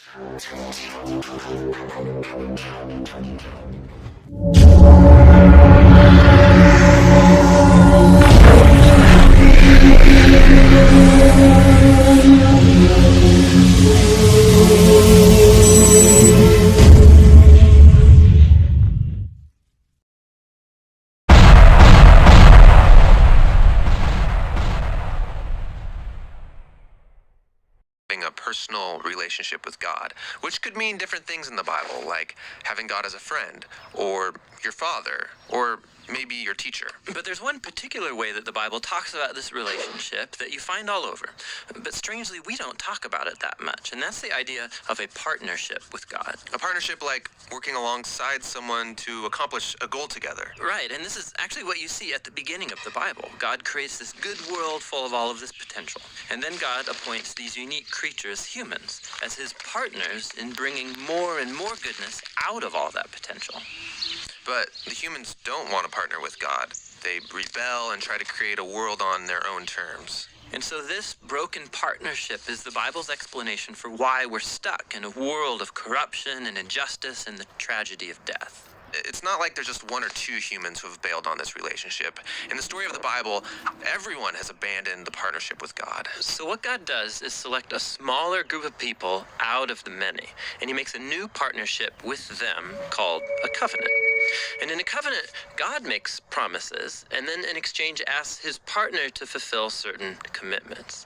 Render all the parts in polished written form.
A personal relationship with God, which could mean different things in the Bible, like having God as a friend, or your father, or maybe your teacher. But there's one particular way that the Bible talks about this relationship that you find all over. But strangely, we don't talk about it that much, and that's the idea of a partnership with God. A partnership like working alongside someone to accomplish a goal together. Right, and this is actually what you see at the beginning of the Bible. God creates this good world full of all of this potential, and then God appoints these unique creatures, humans, as his partners in bringing more and more goodness out of all that potential. But the humans don't want to partner with God. They rebel and try to create a world on their own terms. And so this broken partnership is the Bible's explanation for why we're stuck in a world of corruption and injustice and the tragedy of death. It's not like there's just one or two humans who have bailed on this relationship. In the story of the Bible, everyone has abandoned the partnership with God. So what God does is select a smaller group of people out of the many, and he makes a new partnership with them called a covenant. And in a covenant, God makes promises, and then in exchange asks his partner to fulfill certain commitments.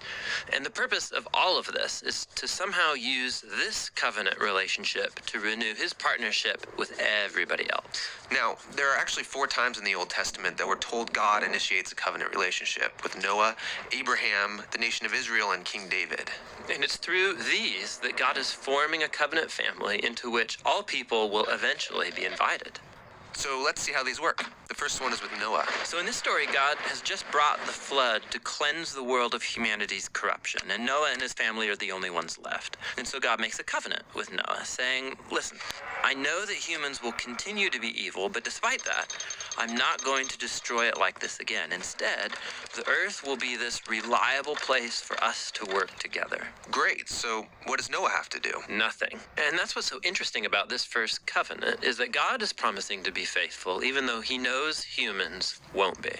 And the purpose of all of this is to somehow use this covenant relationship to renew his partnership with everybody else. Now, there are actually 4 times in the Old Testament that we're told God initiates a covenant relationship with Noah, Abraham, the nation of Israel, and King David. And it's through these that God is forming a covenant family into which all people will eventually be invited. So let's see how these work. The first one is with Noah. So in this story, God has just brought the flood to cleanse the world of humanity's corruption, and Noah and his family are the only ones left. And so God makes a covenant with Noah, saying, listen, I know that humans will continue to be evil, but despite that, I'm not going to destroy it like this again. Instead, the earth will be this reliable place for us to work together. Great. So what does Noah have to do? Nothing. And that's what's so interesting about this first covenant, is that God is promising to be faithful, even though he knows humans won't be.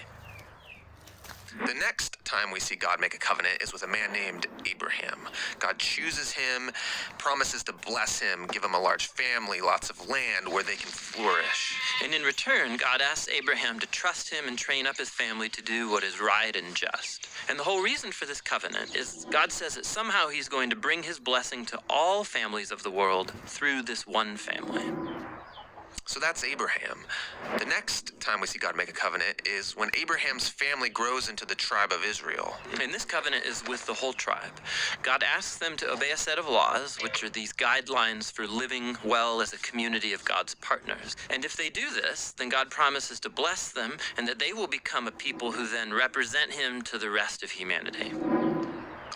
The next time we see God make a covenant is with a man named Abraham. God chooses him, promises to bless him, give him a large family, lots of land where they can flourish. And in return, God asks Abraham to trust him and train up his family to do what is right and just. And the whole reason for this covenant is God says that somehow he's going to bring his blessing to all families of the world through this one family. So that's Abraham. The next time we see God make a covenant is when Abraham's family grows into the tribe of Israel. And this covenant is with the whole tribe. God asks them to obey a set of laws, which are these guidelines for living well as a community of God's partners. And if they do this, then God promises to bless them and that they will become a people who then represent him to the rest of humanity.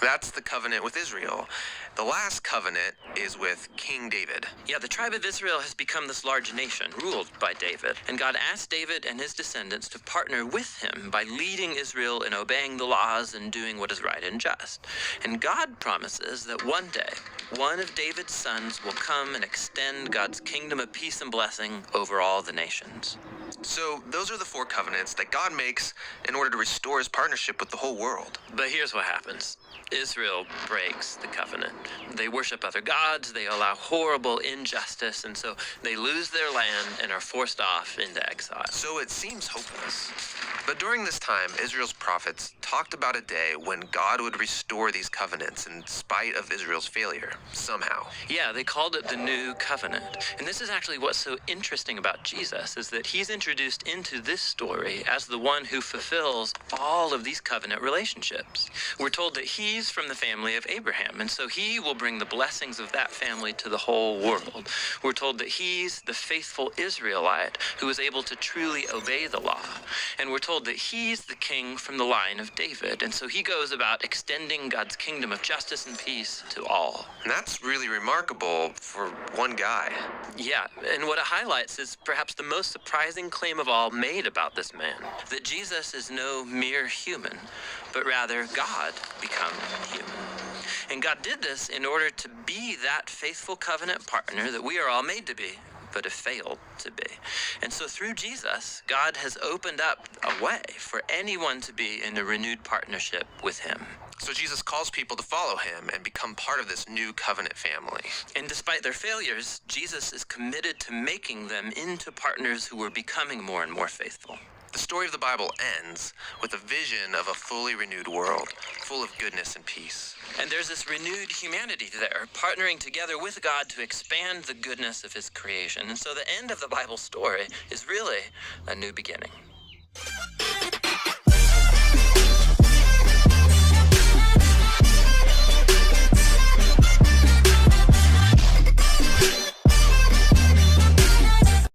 That's the covenant with Israel. The last covenant is with King David. Yeah, the tribe of Israel has become this large nation, ruled by David. And God asked David and his descendants to partner with him by leading Israel in obeying the laws and doing what is right and just. And God promises that one day, one of David's sons will come and extend God's kingdom of peace and blessing over all the nations. So those are the 4 covenants that God makes in order to restore his partnership with the whole world. But here's what happens. Israel breaks the covenant. They worship other gods, they allow horrible injustice, and so they lose their land and are forced off into exile. So it seems hopeless. But during this time, Israel's prophets talked about a day when God would restore these covenants in spite of Israel's failure, somehow. Yeah, they called it the New Covenant. And this is actually what's so interesting about Jesus, is that he's introduced into this story as the one who fulfills all of these covenant relationships. We're told that he's from the family of Abraham, and so he will bring the blessings of that family to the whole world. We're told that he's the faithful Israelite who is able to truly obey the law. And we're told that he's the king from the line of David, and so he goes about extending God's kingdom of justice and peace to all. And that's really remarkable for one guy. Yeah, and what it highlights is perhaps the most surprising claim of all made about this man, that Jesus is no mere human, but rather God become human. And God did this in order to be that faithful covenant partner that we are all made to be, but have failed to be. And so through Jesus, God has opened up a way for anyone to be in a renewed partnership with him. So Jesus calls people to follow him and become part of this new covenant family. And despite their failures, Jesus is committed to making them into partners who are becoming more and more faithful. The story of the Bible ends with a vision of a fully renewed world, full of goodness and peace. And there's this renewed humanity there, partnering together with God to expand the goodness of his creation. And so the end of the Bible story is really a new beginning.